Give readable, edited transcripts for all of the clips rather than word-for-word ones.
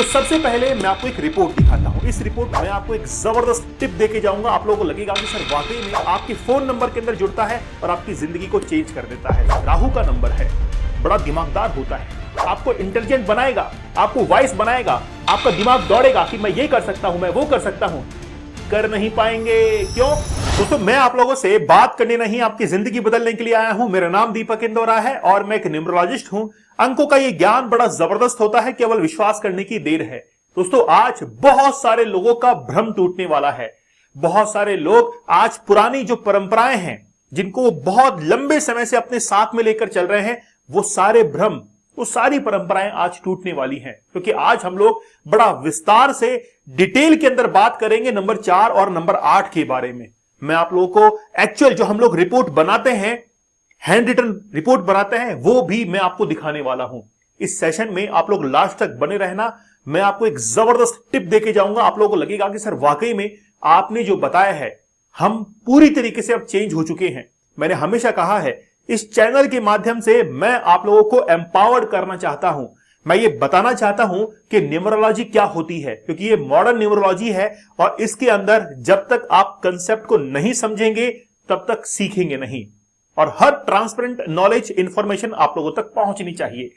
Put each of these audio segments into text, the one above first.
तो सबसे पहले मैं आपको एक रिपोर्ट दिखाता हूं। इस रिपोर्ट में आपको एक जबरदस्त टिप देके जाऊंगा। आप लोगों को लगेगा कि सर वाकई में आपके फोन नंबर के अंदर जुड़ता है और आपकी जिंदगी को चेंज कर देता है। राहु का नंबर है, बड़ा दिमागदार होता है, आपको इंटेलिजेंट बनाएगा, आपको वाइस बनाएगा, आपका दिमाग दौड़ेगा कि मैं ये कर सकता हूं, मैं वो कर सकता हूं। कर नहीं पाएंगे। क्यों दोस्तों? मैं आप लोगों से बात करने नहीं, आपकी जिंदगी बदलने के लिए आया हूं। मेरा नाम दीपक इंदौरा है और मैं एक न्यूमरोलॉजिस्ट हूं। अंकों का ये ज्ञान बड़ा जबरदस्त होता है, केवल विश्वास करने की देर है। दोस्तों, आज बहुत सारे लोगों का भ्रम टूटने वाला है। बहुत सारे लोग आज पुरानी जो परंपराएं हैं, जिनको वो बहुत लंबे समय से अपने साथ में लेकर चल रहे हैं, वो सारे भ्रम, वो सारी परंपराएं आज टूटने वाली हैं। क्योंकि आज हम लोग बड़ा विस्तार से डिटेल के अंदर बात करेंगे नंबर 4 और नंबर 8 के बारे में। मैं आप लोगों को एक्चुअल जो हम लोग रिपोर्ट बनाते हैं, हैंड रिटन रिपोर्ट बनाते हैं, वो भी मैं आपको दिखाने वाला हूं। इस सेशन में आप लोग लास्ट तक बने रहना। मैं आपको एक जबरदस्त टिप देके जाऊंगा। आप लोगों को लगेगा कि सर वाकई में आपने जो बताया है, हम पूरी तरीके से अब चेंज हो चुके हैं। मैंने हमेशा कहा है, इस चैनल के माध्यम से मैं आप लोगों को एम्पावर्ड करना चाहता हूं। मैं ये बताना चाहता हूं कि न्यूमरोलॉजी क्या होती है, क्योंकि ये मॉडर्न न्यूमरोलॉजी है और इसके अंदर जब तक आप कंसेप्ट को नहीं समझेंगे तब तक सीखेंगे नहीं। और हर ट्रांसपेरेंट नॉलेज इंफॉर्मेशन आप लोगों तक पहुंचनी चाहिए।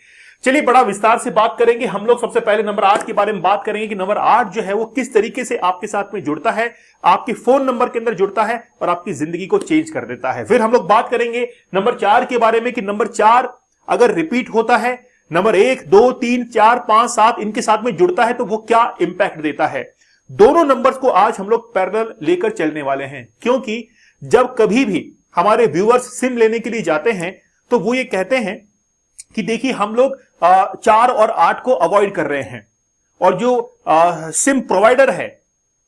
चलिए, बड़ा विस्तार से बात करेंगे हम लोग। सबसे पहले नंबर 8 के बारे में बात करेंगे कि नंबर 8 जो है वो किस तरीके से आपके साथ में जुड़ता है, आपके फोन नंबर के अंदर जुड़ता है और आपकी जिंदगी को चेंज कर देता है। फिर हम लोग बात करेंगे नंबर 4 के बारे में कि नंबर 4 अगर रिपीट होता है, नंबर 1, 2, 3, 4, 5, 7 इनके साथ में जुड़ता है तो वो क्या इंपैक्ट देता है। दोनों नंबर्स को आज हम लोग पैरेलल लेकर चलने वाले हैं, क्योंकि जब कभी भी हमारे व्यूअर्स सिम लेने के लिए जाते हैं तो वो ये कहते हैं कि देखिए हम लोग 4 और 8 को अवॉइड कर रहे हैं, और जो सिम प्रोवाइडर है,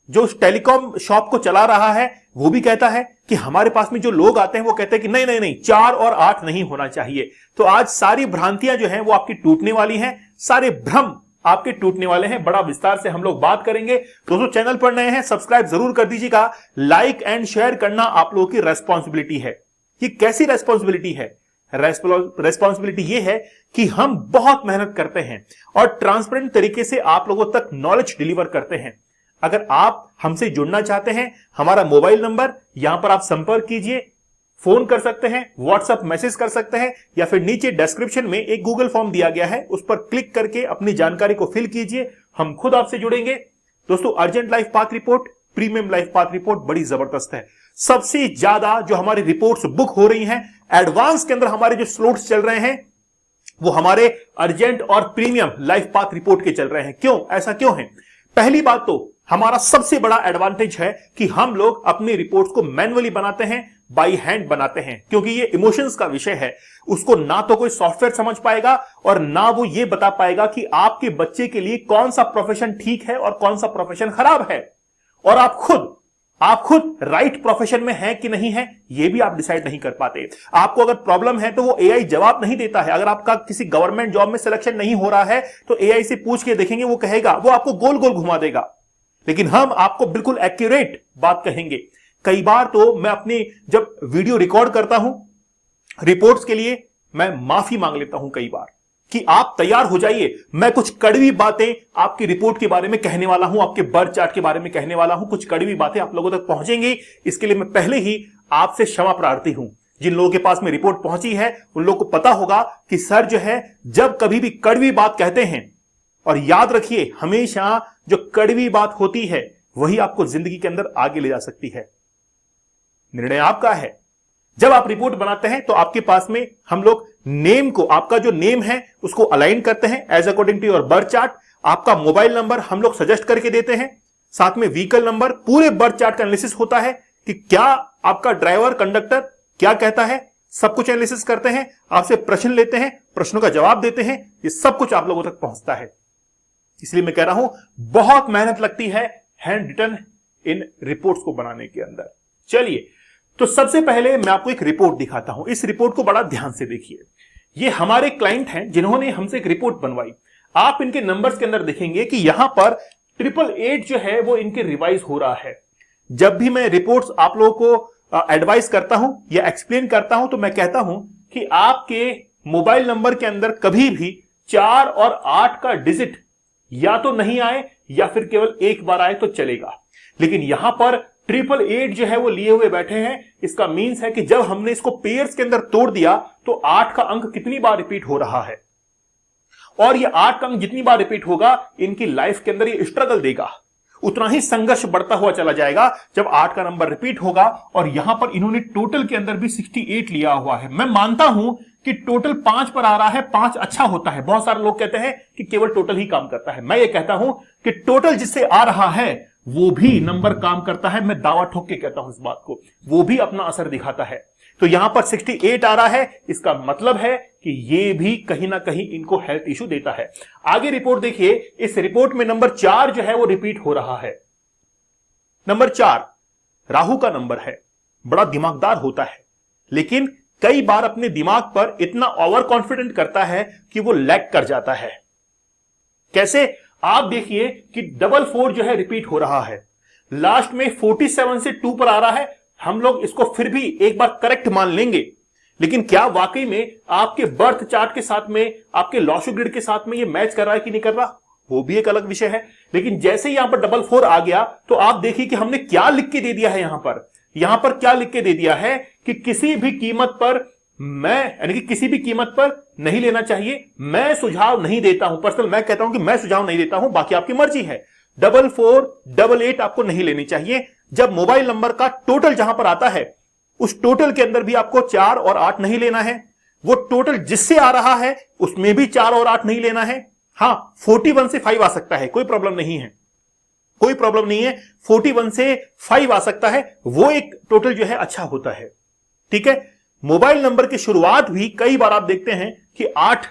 जो टेलीकॉम शॉप को चला रहा है, वो भी कहता है कि हमारे पास में जो लोग आते हैं वो कहते हैं कि नहीं नहीं नहीं, 4 और 8 नहीं होना चाहिए। तो आज सारी भ्रांतियां जो हैं वो आपकी टूटने वाली हैं, सारे भ्रम आपके टूटने वाले हैं। बड़ा विस्तार से हम लोग बात करेंगे। दोस्तों, चैनल पर नए हैं, सब्सक्राइब जरूर कर दीजिएगा। लाइक एंड शेयर करना आप लोगों की रेस्पॉन्सिबिलिटी है। ये कैसी रेस्पॉन्सिबिलिटी है? रेस्पॉन्सिबिलिटी ये है कि हम बहुत मेहनत करते हैं और ट्रांसपेरेंट तरीके से आप लोगों तक नॉलेज डिलीवर करते हैं। अगर आप हमसे जुड़ना चाहते हैं, हमारा मोबाइल नंबर यहां पर आप संपर्क कीजिए, फोन कर सकते हैं, व्हाट्सएप मैसेज कर सकते हैं, या फिर नीचे डिस्क्रिप्शन में एक गूगल फॉर्म दिया गया है, उस पर क्लिक करके अपनी जानकारी को फिल कीजिए। हम खुद आपसे जुड़ेंगे। दोस्तों, urgent life path report, premium life path report बड़ी जबरदस्त है। सबसे ज्यादा जो हमारी रिपोर्ट्स बुक हो रही हैं, एडवांस के अंदर हमारे जो स्लॉट्स चल रहे हैं, वो हमारे अर्जेंट और प्रीमियम लाइफ पाथ रिपोर्ट के चल रहे हैं। क्यों? ऐसा क्यों है? पहली बात तो हमारा सबसे बड़ा एडवांटेज है कि हम लोग अपनी रिपोर्ट्स को मैन्युअली बनाते हैं, बाई हैंड बनाते हैं, क्योंकि ये इमोशंस का विषय है। उसको ना तो कोई सॉफ्टवेयर समझ पाएगा और ना वो ये बता पाएगा कि आपके बच्चे के लिए कौन सा प्रोफेशन ठीक है और कौन सा प्रोफेशन खराब है। और आप खुद राइट प्रोफेशन में है कि नहीं है, ये भी आप डिसाइड नहीं कर पाते। आपको अगर प्रॉब्लम है तो वो एआई जवाब नहीं देता है। अगर आपका किसी गवर्नमेंट जॉब में सिलेक्शन नहीं हो रहा है तो एआई से पूछ के देखेंगे, वो कहेगा, वो आपको गोल गोल घुमा देगा। लेकिन हम आपको बिल्कुल एक्यूरेट बात कहेंगे। कई बार तो मैं अपनी जब वीडियो रिकॉर्ड करता हूं रिपोर्ट्स के लिए, मैं माफी मांग लेता हूं कई बार कि आप तैयार हो जाइए, मैं कुछ कड़वी बातें आपकी रिपोर्ट के बारे में कहने वाला हूं, आपके बर्थ चार्ट के बारे में कहने वाला हूं। कुछ कड़वी बातें आप लोगों तक पहुंचेंगी, इसके लिए मैं पहले ही आपसे क्षमा प्रार्थी हूं। जिन लोगों के पास में रिपोर्ट पहुंची है उन लोगों को पता होगा कि सर जो है जब कभी भी कड़वी बात कहते हैं, और याद रखिए हमेशा जो कड़वी बात होती है वही आपको जिंदगी के अंदर आगे ले जा सकती है। निर्णय आपका है। जब आप रिपोर्ट बनाते हैं तो आपके पास में हम लोग नेम को, आपका जो नेम है उसको अलाइन करते हैं as according to your birth chart. आपका मोबाइल नंबर हम लोग सजेस्ट करके देते हैं, साथ में व्हीकल नंबर, पूरे बर्थ चार्ट का एनालिसिस होता है कि क्या आपका ड्राइवर कंडक्टर क्या कहता है, सब कुछ एनालिसिस करते हैं, आपसे प्रश्न लेते हैं, प्रश्नों का जवाब देते हैं। ये सब कुछ आप लोगों तक पहुंचता है। इसलिए मैं कह रहा हूं बहुत मेहनत लगती है हैंड रिटन इन रिपोर्ट्स को बनाने के अंदर। चलिए, तो सबसे पहले मैं आपको एक रिपोर्ट दिखाता हूं। इस रिपोर्ट को बड़ा ध्यान से देखिए। ये हमारे क्लाइंट हैं जिन्होंने हमसे एक रिपोर्ट बनवाई। आप इनके नंबर्स के अंदर देखेंगे कि यहां पर 888 जो है वो इनके रिवाइज हो रहा है। जब भी मैं रिपोर्ट्स आप लोगों को एडवाइस करता हूं या एक्सप्लेन करता हूं तो मैं कहता हूं कि आपके मोबाइल नंबर के अंदर कभी भी 4 और 8 का डिजिट या तो नहीं आए या फिर केवल एक बार आए तो चलेगा। लेकिन यहां पर 888 जो है वो लिए हुए बैठे हैं। इसका मीन्स है कि जब हमने इसको पेयर्स के अंदर तोड़ दिया तो 8 का अंक कितनी बार रिपीट हो रहा है, और ये 8 का अंक जितनी बार रिपीट होगा इनकी लाइफ के अंदर ये स्ट्रगल देगा, उतना ही संघर्ष बढ़ता हुआ चला जाएगा जब 8 का नंबर रिपीट होगा। और यहां पर इन्होंने टोटल के अंदर भी 68 लिया हुआ है। मैं मानता हूं कि टोटल 5 पर आ रहा है, 5 अच्छा होता है। बहुत सारे लोग कहते हैं कि केवल टोटल ही काम करता है। मैं ये कहता हूं कि टोटल जिससे आ रहा है वो भी नंबर काम करता है। मैं दावा ठोक के कहता हूं इस बात को, वो भी अपना असर दिखाता है। तो यहां पर 68 आ रहा है, इसका मतलब है कि ये भी कहीं ना कहीं इनको हेल्थ इश्यू देता है। आगे रिपोर्ट देखिए, इस रिपोर्ट में नंबर 4 जो है वो रिपीट हो रहा है। नंबर 4 राहु का नंबर है। बड़ा दिमागदार होता है, लेकिन कई बार अपने दिमाग पर इतना ओवर कॉन्फिडेंट करता है कि वो लैग कर जाता है। कैसे? आप देखिए कि 44 जो है रिपीट हो रहा है, लास्ट में 47 से 2 पर आ रहा है। हम लोग इसको फिर भी एक बार करेक्ट मान लेंगे, लेकिन क्या वाकई में आपके बर्थ चार्ट के साथ में, आपके लॉशो ग्रिड के साथ में ये मैच कर रहा है कि नहीं कर रहा, वो भी एक अलग विषय है। लेकिन जैसे यहां पर 44 आ गया तो आप देखिए कि हमने क्या लिख के दे दिया है। यहां पर क्या लिख के दे दिया है कि किसी भी कीमत पर यानी कि किसी भी कीमत पर नहीं लेना चाहिए। मैं सुझाव नहीं देता हूं, पर्सनल मैं कहता हूं कि मैं सुझाव नहीं देता हूं, बाकी आपकी मर्जी है। 44, 88 आपको नहीं लेनी चाहिए। जब मोबाइल नंबर का टोटल जहां पर आता है उस टोटल के अंदर भी आपको 4 और 8 नहीं लेना है। वो टोटल जिससे आ रहा है उसमें भी 4 और 8 नहीं लेना है। हां, 41 से 5 आ सकता है, कोई प्रॉब्लम नहीं है, कोई प्रॉब्लम नहीं है। 41 से 5 आ सकता है, वो एक टोटल जो है अच्छा होता है। ठीक है, मोबाइल नंबर की शुरुआत भी कई बार आप देखते हैं कि 8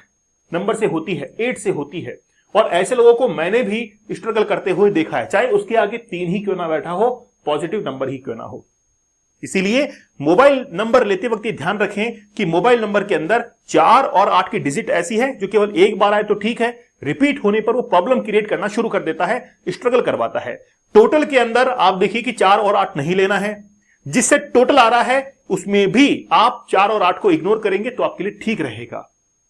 नंबर से होती है, 8 से होती है, और ऐसे लोगों को मैंने भी स्ट्रगल करते हुए देखा है, चाहे उसके आगे 3 ही क्यों ना बैठा हो, पॉजिटिव नंबर ही क्यों ना हो। इसीलिए मोबाइल नंबर लेते वक्त ये ध्यान रखें कि मोबाइल नंबर के अंदर 4 और 8 की डिजिट ऐसी है जो केवल एक बार आए तो ठीक है, रिपीट होने पर वो प्रॉब्लम क्रिएट करना शुरू कर देता है, स्ट्रगल करवाता है। टोटल के अंदर आप देखिए कि 4 और 8 नहीं लेना है। जिससे टोटल आ रहा है उसमें भी आप 4 और 8 को इग्नोर करेंगे तो आपके लिए ठीक रहेगा,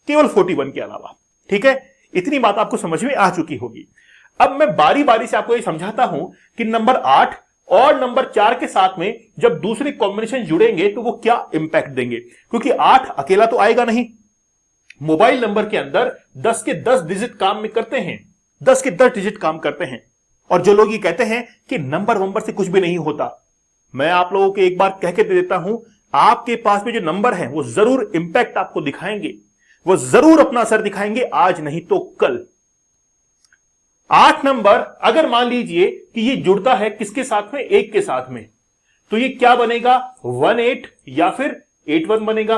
केवल 41 के अलावा। ठीक है, इतनी बात आपको समझ में आ चुकी होगी। अब मैं बारी बारी से आपको ये समझाता हूं कि नंबर 8 और नंबर 4 के साथ में जब दूसरे कॉम्बिनेशन जुड़ेंगे तो वो क्या इंपैक्ट देंगे, क्योंकि 8 अकेला तो आएगा नहीं। मोबाइल नंबर के अंदर 10 के 10 डिजिट काम में करते हैं, 10 के 10 डिजिट काम करते हैं। और जो लोग ये कहते हैं कि नंबर से कुछ भी नहीं होता, मैं आप लोगों को एक बार कह के दे देता हूं, आपके पास में जो नंबर है वो जरूर इंपैक्ट आपको दिखाएंगे, वो जरूर अपना असर दिखाएंगे, आज नहीं तो कल। 8 नंबर अगर मान लीजिए कि ये जुड़ता है किसके साथ में, 1 के साथ में, तो ये क्या बनेगा, 18 या फिर 81 बनेगा,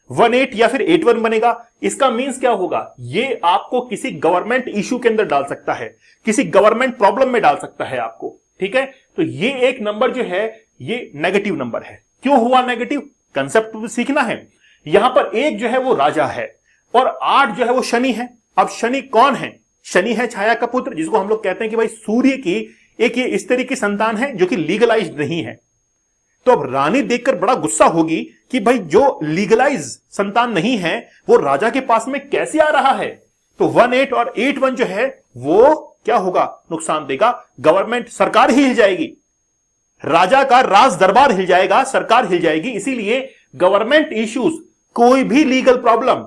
18 या फिर 81 बनेगा। इसका मींस क्या होगा, ये आपको किसी गवर्नमेंट इश्यू के अंदर डाल सकता है, किसी गवर्नमेंट प्रॉब्लम में डाल सकता है आपको। ठीक है, तो ये एक नंबर जो है ये नेगेटिव नंबर है। क्यों हुआ नेगेटिव, कंसेप्ट सीखना है। यहां पर 1 जो है वो राजा है और 8 जो है वो शनि है। अब शनि कौन है, शनि है छाया का पुत्र, जिसको हम लोग कहते हैं कि भाई सूर्य की एक ये इस तरह की संतान है जो कि लीगलाइज्ड नहीं है। तो अब रानी देखकर बड़ा गुस्सा होगी कि भाई जो लीगलाइज संतान नहीं है वो राजा के पास में कैसे आ रहा है। तो 18 और 81 जो है वो क्या होगा, नुकसान देगा, गवर्नमेंट सरकार ही हिल जाएगी, राजा का राज दरबार हिल जाएगा, सरकार हिल जाएगी। इसीलिए गवर्नमेंट इश्यूज, कोई भी लीगल प्रॉब्लम,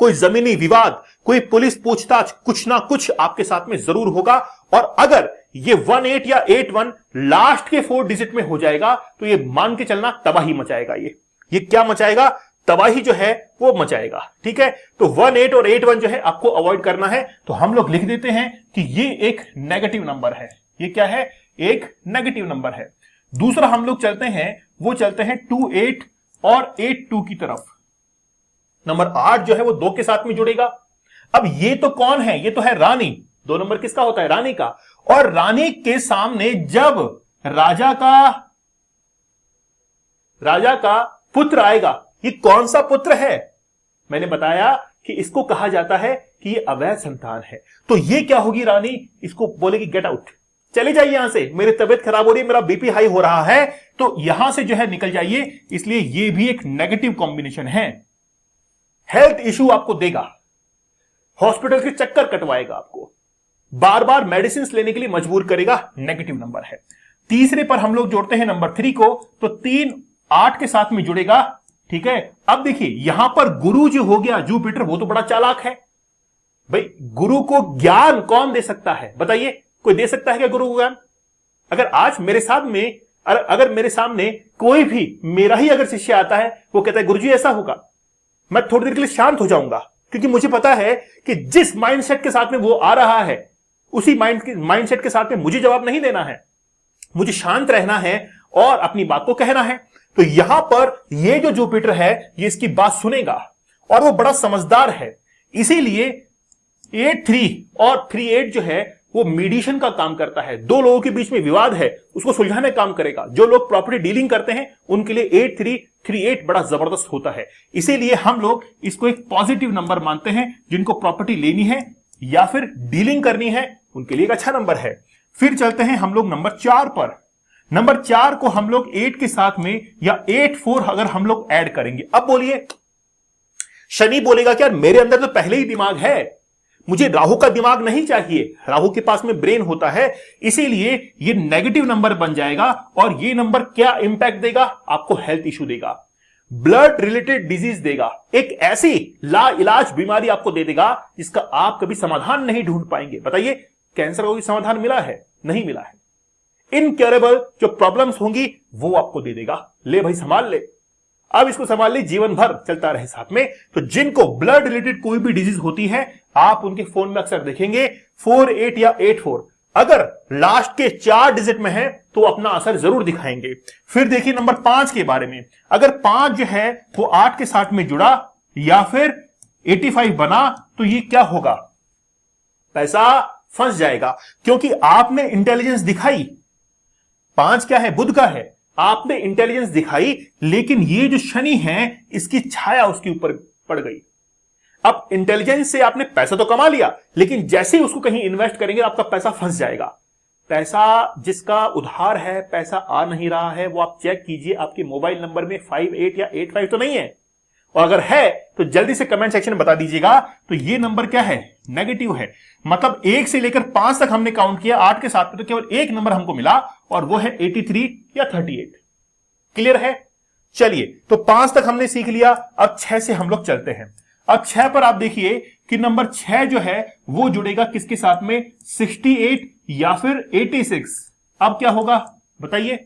कोई जमीनी विवाद, कोई पुलिस पूछताछ, कुछ ना कुछ आपके साथ में जरूर होगा। और अगर ये 18 या 81 लास्ट के 4 डिजिट में हो जाएगा तो ये मान के चलना तबाही मचाएगा। ये क्या मचाएगा, तबाही जो है वो मचाएगा। ठीक है, तो 18 और 81 जो है आपको अवॉइड करना है। तो हम लोग लिख देते हैं कि ये एक नेगेटिव नंबर है। ये क्या है, एक नेगेटिव नंबर है। दूसरा हम लोग चलते हैं, वो चलते हैं 28 और 82 की तरफ। नंबर 8 जो है वो 2 के साथ में जुड़ेगा। अब ये तो कौन है, ये तो है रानी। 2 नंबर किसका होता है, रानी का। और रानी के सामने जब राजा का पुत्र आएगा, ये कौन सा पुत्र है, मैंने बताया कि इसको कहा जाता है कि ये अवैध संतान है। तो ये क्या होगी, रानी इसको बोलेगी गेट आउट, चले जाइए यहां से, मेरी तबीयत खराब हो रही है, मेरा बीपी हाई हो रहा है, तो यहां से जो है निकल जाइए। इसलिए ये भी एक नेगेटिव कॉम्बिनेशन है, हेल्थ इश्यू आपको देगा, हॉस्पिटल के चक्कर कटवाएगा आपको। बार बार मेडिसिन लेने के लिए मजबूर करेगा, नेगेटिव नंबर है। तीसरे पर हम लोग जोड़ते हैं नंबर 3 को, तो 3 8 के साथ में जुड़ेगा, ठीक है। अब देखिए यहां पर गुरु जो हो गया जुपिटर, वो तो बड़ा चालाक है भाई। गुरु को ज्ञान कौन दे सकता है बताइए, कोई दे सकता है क्या गुरु को ज्ञान? अगर आज मेरे साथ में अगर मेरे सामने कोई भी मेरा ही अगर शिष्य आता है, वो कहता है गुरुजी ऐसा होगा, मैं थोड़ी देर के लिए शांत हो जाऊंगा, क्योंकि मुझे पता है कि जिस माइंडसेट के साथ में वो आ रहा है उसी माइंडसेट के साथ में मुझे जवाब नहीं देना है, मुझे शांत रहना है और अपनी बात को कहना है। तो यहां पर ये जो जुपिटर है ये इसकी बात सुनेगा और वो बड़ा समझदार है, इसीलिए 8-3 और 3-8 जो है वो मीडिएशन का काम करता है। दो लोगों के बीच में विवाद है उसको सुलझाने काम करेगा। जो लोग प्रॉपर्टी डीलिंग करते हैं उनके लिए 8-3 3-8 बड़ा जबरदस्त होता है। इसीलिए हम लोग इसको एक पॉजिटिव नंबर मानते हैं। जिनको प्रॉपर्टी लेनी है या फिर डीलिंग करनी है उनके लिए एक अच्छा नंबर है। फिर चलते हैं हम लोग नंबर 4 पर। नंबर 4 को हम लोग 8 के साथ में या 8-4 अगर हम लोग ऐड करेंगे। अब बोलिए, शनि बोलेगा कि यार मेरे अंदर तो पहले ही दिमाग है, मुझे राहु का दिमाग नहीं चाहिए। राहु के पास में ब्रेन होता है, इसीलिए ये नेगेटिव नंबर बन जाएगा। और ये नंबर क्या इंपैक्ट देगा? आपको हेल्थ इश्यू देगा, ब्लड रिलेटेड डिजीज देगा, एक ऐसी ला इलाज बीमारी आपको दे देगा जिसका आप कभी समाधान नहीं ढूंढ पाएंगे। बताइए, कैंसर का कोई समाधान मिला है? नहीं मिला है। इनक्योरेबल जो प्रॉब्लम्स होंगी वो आपको दे देगा। ले भाई संभाल ले, अब इसको संभाल ले, जीवन भर चलता रहे साथ में। तो जिनको ब्लड रिलेटेड कोई भी डिजीज होती है आप उनके फोन में अक्सर देखेंगे 4-8 या 8-4, अगर लास्ट के 4 डिजिट में है तो अपना असर जरूर दिखाएंगे। फिर देखिए नंबर 5 के बारे में। अगर 5 जो है वो 8 के साथ में जुड़ा या फिर 85 बना तो ये क्या होगा? पैसा फंस जाएगा, क्योंकि आपने इंटेलिजेंस दिखाई। 5 क्या है? बुध का है। आपने इंटेलिजेंस दिखाई, लेकिन ये जो शनि है इसकी छाया उसके ऊपर पड़ गई। अब इंटेलिजेंस से आपने पैसा तो कमा लिया, लेकिन जैसे ही उसको कहीं इन्वेस्ट करेंगे आपका पैसा फंस जाएगा। पैसा जिसका उधार है, पैसा आ नहीं रहा है, वो आप चेक कीजिए आपके मोबाइल नंबर में 58 या 85 तो नहीं है, और अगर है तो जल्दी से कमेंट सेक्शन में बता दीजिएगा। तो ये नंबर क्या है? नेगेटिव है। मतलब 1 से लेकर 5 तक हमने काउंट किया, 8 के साथ में तो केवल एक नंबर हमको मिला और वो है 83 या 38। क्लियर है? चलिए, तो 5 तक हमने सीख लिया। अब 6 से हम लोग चलते हैं। अब 6 पर आप देखिए कि नंबर 6 जो है वो जुड़ेगा किसके साथ में? 68 या फिर 86। अब क्या होगा बताइए?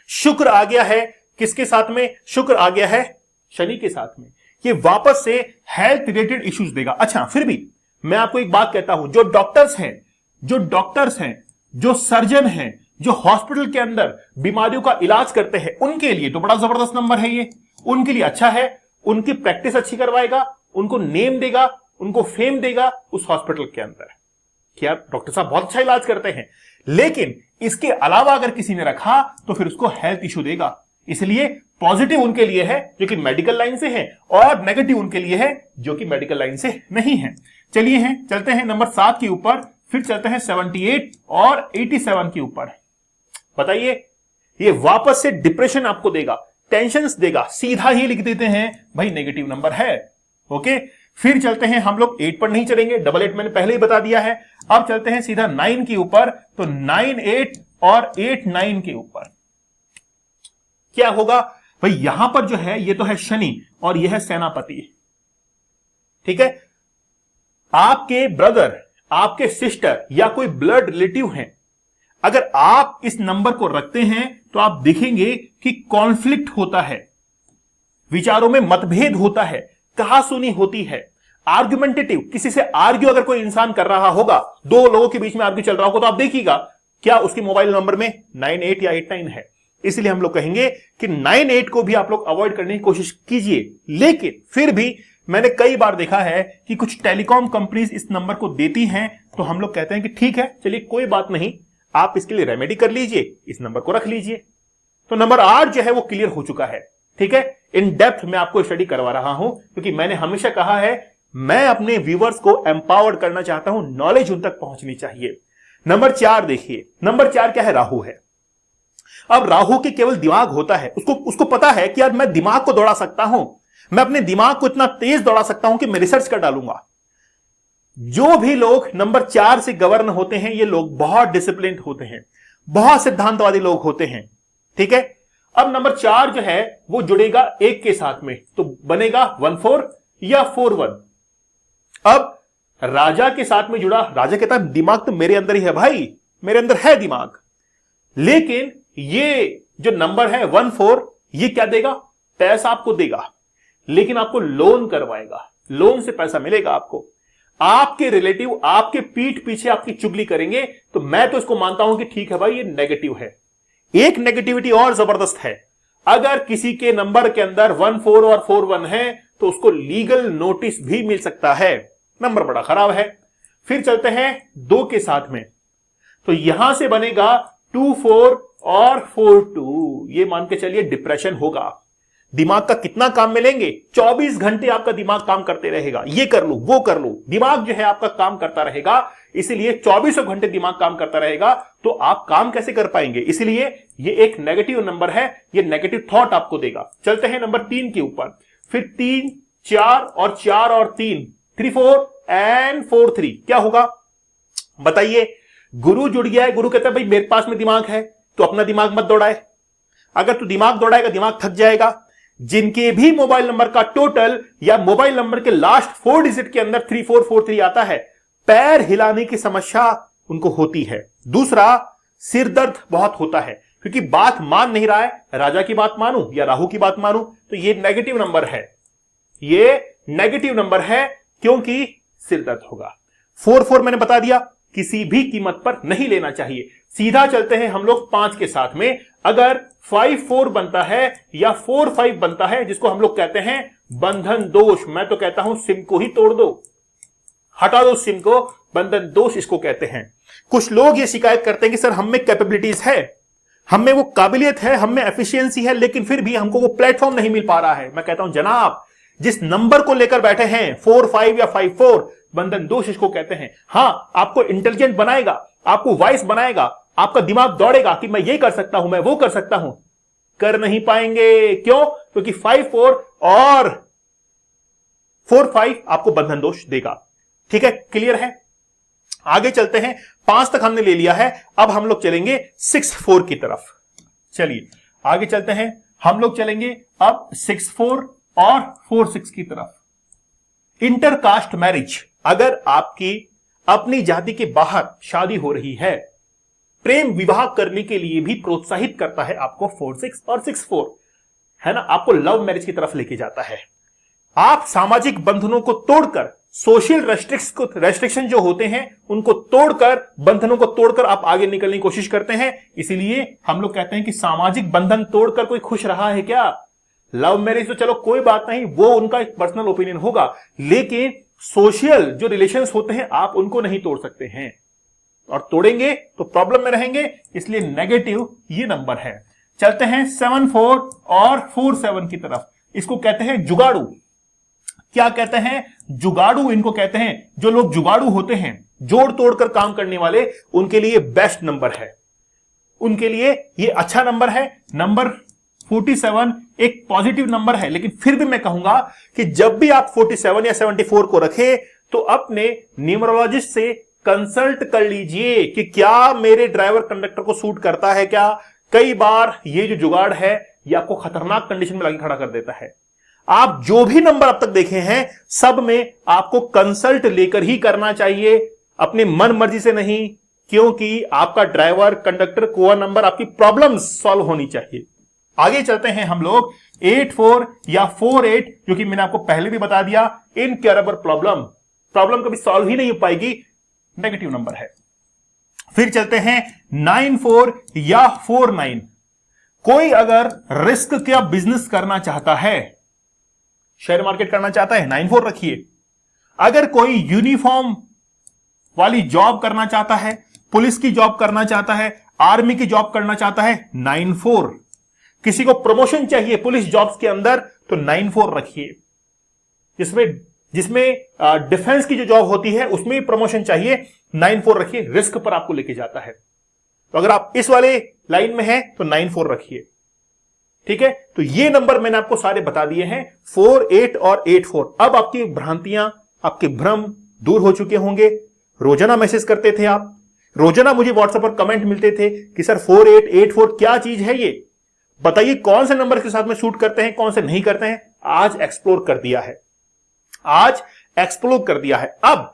शुक्र आ गया है किसके साथ में? शुक्र आ गया है शनि के साथ में। ये वापस से हेल्थ रिलेटेड इश्यूज देगा। अच्छा, फिर भी मैं आपको एक बात कहता हूं, जो डॉक्टर्स हैं, जो सर्जन हैं, जो हॉस्पिटल के अंदर बीमारियों का इलाज करते हैं, उनके लिए तो बड़ा जबरदस्त नंबर है ये। उनके लिए अच्छा है, उनकी प्रैक्टिस अच्छी करवाएगा, उनको नेम देगा, उनको फेम देगा उस हॉस्पिटल के अंदर कि यार डॉक्टर साहब बहुत अच्छा इलाज करते हैं। लेकिन इसके अलावा अगर किसी ने रखा तो फिर उसको हेल्थ इश्यू देगा। इसलिए पॉजिटिव उनके लिए है जो कि मेडिकल लाइन से है, और नेगेटिव उनके लिए है जो कि मेडिकल लाइन से नहीं है। चलिए चलते हैं नंबर 7 के ऊपर, फिर चलते हैं 78 और 87 के ऊपर। बताइए, ये वापस से डिप्रेशन आपको देगा, टेंशन्स देगा। सीधा ही लिख देते हैं भाई नेगेटिव नंबर है। ओके, फिर चलते हैं हम लोग 8 पर नहीं चलेंगे, 88 मैंने पहले ही बता दिया है। अब चलते हैं सीधा 9 के ऊपर, तो 9-8 और 8-9 के ऊपर क्या होगा भाई? यहां पर जो है ये तो है शनि और यह है सेनापति। ठीक है, आपके ब्रदर, आपके सिस्टर या कोई ब्लड रिलेटिव हैं, अगर आप इस नंबर को रखते हैं तो आप देखेंगे कि कॉन्फ्लिक्ट होता है, विचारों में मतभेद होता है, कहासुनी होती है, आर्ग्यूमेंटेटिव। किसी से आर्ग्यू अगर कोई इंसान कर रहा होगा, दो लोगों के बीच में आर्ग्यू चल रहा होगा, तो आप देखिएगा क्या उसके मोबाइल नंबर में 98 या 89 है। इसलिए हम लोग कहेंगे कि 98 को भी आप लोग अवॉइड करने की कोशिश कीजिए। लेकिन फिर भी मैंने कई बार देखा है कि कुछ टेलीकॉम कंपनीज इस नंबर को देती हैं, तो हम लोग कहते हैं कि ठीक है, चलिए कोई बात नहीं, आप इसके लिए रेमेडी कर लीजिए, इस नंबर को रख लीजिए। तो नंबर 8 जो है वो क्लियर हो चुका है। ठीक है, इन डेप्थ में आपको स्टडी करवा रहा हूं, क्योंकि मैंने हमेशा कहा है मैं अपने व्यूअर्स को एम्पावर्ड करना चाहता हूं, नॉलेज उन तक पहुंचनी चाहिए। नंबर 4 देखिए, नंबर 4 क्या है? राहु है। अब राहु के केवल दिमाग होता है, उसको पता है कि यार मैं दिमाग को दौड़ा सकता हूं, मैं अपने दिमाग को इतना तेज दौड़ा सकता हूं कि मैं रिसर्च कर डालूंगा। जो भी लोग नंबर 4 से गवर्न होते हैं ये लोग बहुत डिसिप्लिन होते हैं, बहुत सिद्धांतवादी लोग होते हैं। ठीक है, अब नंबर 4 जो है वो जुड़ेगा 1 के साथ में, तो बनेगा 1-4 या 4-1। अब राजा के साथ में जुड़ा, राजा कहता है दिमाग तो मेरे अंदर ही है भाई, मेरे अंदर है दिमाग, लेकिन ये जो नंबर है 1-4 ये क्या देगा, पैसा आपको देगा, लेकिन आपको लोन करवाएगा, लोन से पैसा मिलेगा आपको। आपके रिलेटिव आपके पीठ पीछे आपकी चुगली करेंगे, तो मैं तो इसको मानता हूं कि ठीक है भाई ये नेगेटिव है। एक नेगेटिविटी और जबरदस्त है, अगर किसी के नंबर के अंदर 1-4 और 4-1 है तो उसको लीगल नोटिस भी मिल सकता है, नंबर बड़ा खराब है। फिर चलते हैं 2 के साथ में, तो यहां से बनेगा 2-4 और 4-2, ये मान के चलिए डिप्रेशन होगा। दिमाग का कितना काम में लेंगे, 24 घंटे आपका दिमाग काम करते रहेगा, ये कर लो वो कर लो, दिमाग जो है आपका काम करता रहेगा, इसलिए 24 घंटे दिमाग काम करता रहेगा, तो आप काम कैसे कर पाएंगे, इसलिए ये एक नेगेटिव नंबर है, ये नेगेटिव थॉट आपको देगा। चलते हैं नंबर 3 के ऊपर, फिर 3, 4 और 4 और 3, 3-4 एंड 4-3, क्या होगा बताइए। गुरु जुड़ गया है, गुरु कहता है भाई मेरे पास में दिमाग है, तो अपना दिमाग मत दौड़ाए, अगर तू दिमाग दौड़ाएगा दिमाग थक जाएगा। जिनके भी मोबाइल नंबर का टोटल या मोबाइल नंबर के लास्ट 4 डिजिट के अंदर 3443 आता है, पैर हिलाने की समस्या उनको होती है। दूसरा, सिर दर्द बहुत होता है, क्योंकि बात मान नहीं रहा है, राजा की बात मानूं या राहु की बात मानूं, तो ये नेगेटिव नंबर है, ये नेगेटिव नंबर है, क्योंकि सिर दर्द होगा। 4-4 मैंने बता दिया, किसी भी कीमत पर नहीं लेना चाहिए। सीधा चलते हैं हम लोग 5 के साथ में, अगर 5-4 बनता है या 4-5 बनता है, जिसको हम लोग कहते हैं बंधन दोष, मैं तो कहता हूं सिम को ही तोड़ दो, हटा दो सिम को, बंधन दोष इसको कहते हैं। कुछ लोग ये शिकायत करते हैं कि सर हम में कैपेबिलिटीज है, हम में वो काबिलियत है, हम में एफिशिएंसी है, लेकिन फिर भी हमको वो प्लेटफॉर्म नहीं मिल पा रहा है। मैं कहता हूं जनाब, जिस नंबर को लेकर बैठे हैं 4-5 या 5-4, बंधन दोष इसको कहते हैं। हां, आपको इंटेलिजेंट बनाएगा, आपको वाइस बनाएगा, आपका दिमाग दौड़ेगा कि मैं ये कर सकता हूं, मैं वो कर सकता हूं, कर नहीं पाएंगे। क्यों? क्योंकि 5-4 और 4-5 आपको बंधन दोष देगा। ठीक है, क्लियर है। आगे चलते हैं, 5 तक हमने ले लिया है, अब हम लोग चलेंगे 6-4 की तरफ। चलिए आगे चलते हैं, हम लोग चलेंगे अब 6-4 और 4-6 की तरफ। इंटरकास्ट मैरिज, अगर आपकी अपनी जाति के बाहर शादी हो रही है, प्रेम विवाह करने के लिए भी प्रोत्साहित करता है आपको 4-6 और 6-4, है ना, आपको लव मैरिज की तरफ लेके जाता है। आप सामाजिक बंधनों को तोड़कर, सोशल रेस्ट्रिक्शन जो होते हैं उनको तोड़कर, बंधनों को तोड़कर आप आगे निकलने की कोशिश करते हैं। इसीलिए हम लोग कहते हैं कि सामाजिक बंधन तोड़कर कोई खुश रहा है क्या? लव मैरिज तो चलो कोई बात नहीं, वो उनका एक पर्सनल ओपिनियन होगा, लेकिन सोशल जो रिलेशंस होते हैं आप उनको नहीं तोड़ सकते हैं, और तोड़ेंगे तो प्रॉब्लम में रहेंगे, इसलिए नेगेटिव ये नंबर है। चलते हैं 7-4 और 4-7 की तरफ। इसको कहते हैं जुगाड़ू। क्या कहते हैं? जुगाड़ू इनको कहते हैं। जो लोग जुगाड़ू होते हैं, जोड़ तोड़कर काम करने वाले, उनके लिए बेस्ट नंबर है, उनके लिए ये अच्छा नंबर है। नंबर 47 एक पॉजिटिव नंबर है, लेकिन फिर भी मैं कहूंगा कि जब भी आप 47 या 74 को रखें तो अपने न्यूमरोलॉजिस्ट से कंसल्ट कर लीजिए कि क्या मेरे ड्राइवर कंडक्टर को सूट करता है क्या। कई बार ये जो जुगाड़ है ये आपको खतरनाक कंडीशन में लाके खड़ा कर देता है। आप जो भी नंबर अब तक देखे हैं सब में आपको कंसल्ट लेकर ही करना चाहिए, अपनी मन मर्जी से नहीं, क्योंकि आपका ड्राइवर कंडक्टर कोआ नंबर आपकी प्रॉब्लम सॉल्व होनी चाहिए। आगे चलते हैं हम लोग 8-4 या 4-8, क्योंकि मैंने आपको पहले भी बता दिया इनक्योरेबल प्रॉब्लम कभी सॉल्व ही नहीं हो पाएगी, नेगेटिव नंबर है। फिर चलते हैं 9-4 या 4-9। कोई अगर रिस्क का बिजनेस करना चाहता है, शेयर मार्केट करना चाहता है, 9-4 रखिए। अगर कोई यूनिफॉर्म वाली जॉब करना चाहता है, पुलिस की जॉब करना चाहता है, आर्मी की जॉब करना चाहता है, 9-4। किसी को प्रमोशन चाहिए पुलिस जॉब्स के अंदर तो 9-4 रखिए। जिसमें डिफेंस की जो जॉब होती है उसमें भी प्रमोशन चाहिए, 9-4 रखिए, रिस्क पर आपको लेके जाता है। तो अगर आप इस वाले लाइन में हैं तो 9-4 रखिए। ठीक है, तो ये नंबर मैंने आपको सारे बता दिए हैं, 4-8 और 8-4। अब आपकी भ्रांतियां, आपके भ्रम दूर हो चुके होंगे। रोजाना मैसेज करते थे आप, रोजाना मुझे व्हाट्सएप पर कमेंट मिलते थे कि सर 4884 क्या चीज है, ये बताइए कौन से नंबर के साथ में शूट करते हैं, कौन से नहीं करते हैं। आज एक्सप्लोर कर दिया है, आज एक्सप्लोर कर दिया है। अब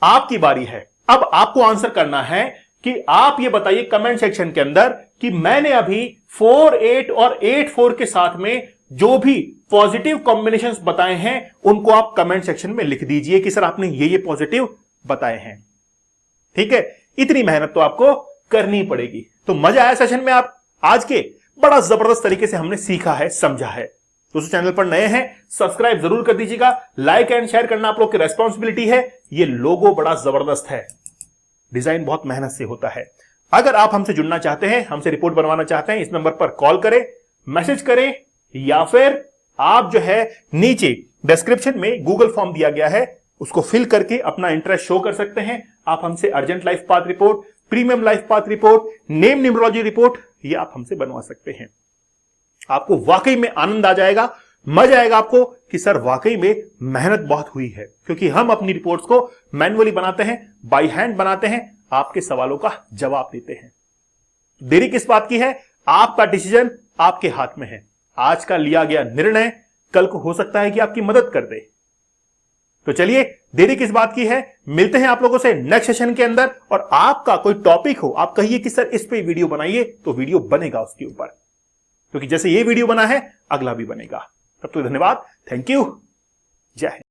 आपकी बारी है, अब आपको आंसर करना है कि आप ये बताइए कमेंट सेक्शन के अंदर कि मैंने अभी 48 और 84 के साथ में जो भी पॉजिटिव कॉम्बिनेशंस बताए हैं उनको आप कमेंट सेक्शन में लिख दीजिए कि सर आपने ये पॉजिटिव बताए हैं। ठीक है, इतनी मेहनत तो आपको करनी पड़ेगी। तो मजा आया सेशन में, आप आज के बड़ा जबरदस्त तरीके से हमने सीखा है, समझा है। दोस्तों चैनल पर नए हैं सब्सक्राइब जरूर कर दीजिएगा, लाइक एंड शेयर करना आप लोग की रेस्पॉन्सिबिलिटी है। ये लोगो बड़ा जबरदस्त है, डिजाइन बहुत मेहनत से होता है। अगर आप हमसे जुड़ना चाहते हैं, हमसे रिपोर्ट बनवाना चाहते हैं, इस नंबर पर कॉल करें, मैसेज करें, या फिर आप जो है नीचे डिस्क्रिप्शन में गूगल फॉर्म दिया गया है उसको फिल करके अपना इंटरेस्ट शो कर सकते हैं। आप हमसे urgent life path report, premium life path report, name numerology report ये आप हमसे बनवा सकते हैं। आपको वाकई में आनंद आ जाएगा, मजा आएगा आपको कि सर वाकई में मेहनत बहुत हुई है, क्योंकि हम अपनी रिपोर्ट्स को मैन्युअली बनाते हैं, बाय हैंड बनाते हैं, आपके सवालों का जवाब देते हैं। देरी किस बात की है, आपका डिसीजन आपके हाथ में है। आज का लिया गया निर्णय कल को हो सकता है कि आपकी मदद कर दे। तो चलिए देरी किस बात की है, मिलते हैं आप लोगों से नेक्स्ट सेशन के अंदर। और आपका कोई टॉपिक हो, आप कहिए कि सर इस पे वीडियो बनाइए, तो वीडियो बनेगा उसके ऊपर, क्योंकि जैसे ये वीडियो बना है अगला भी बनेगा। तब तो धन्यवाद, थैंक यू, जय हिंद।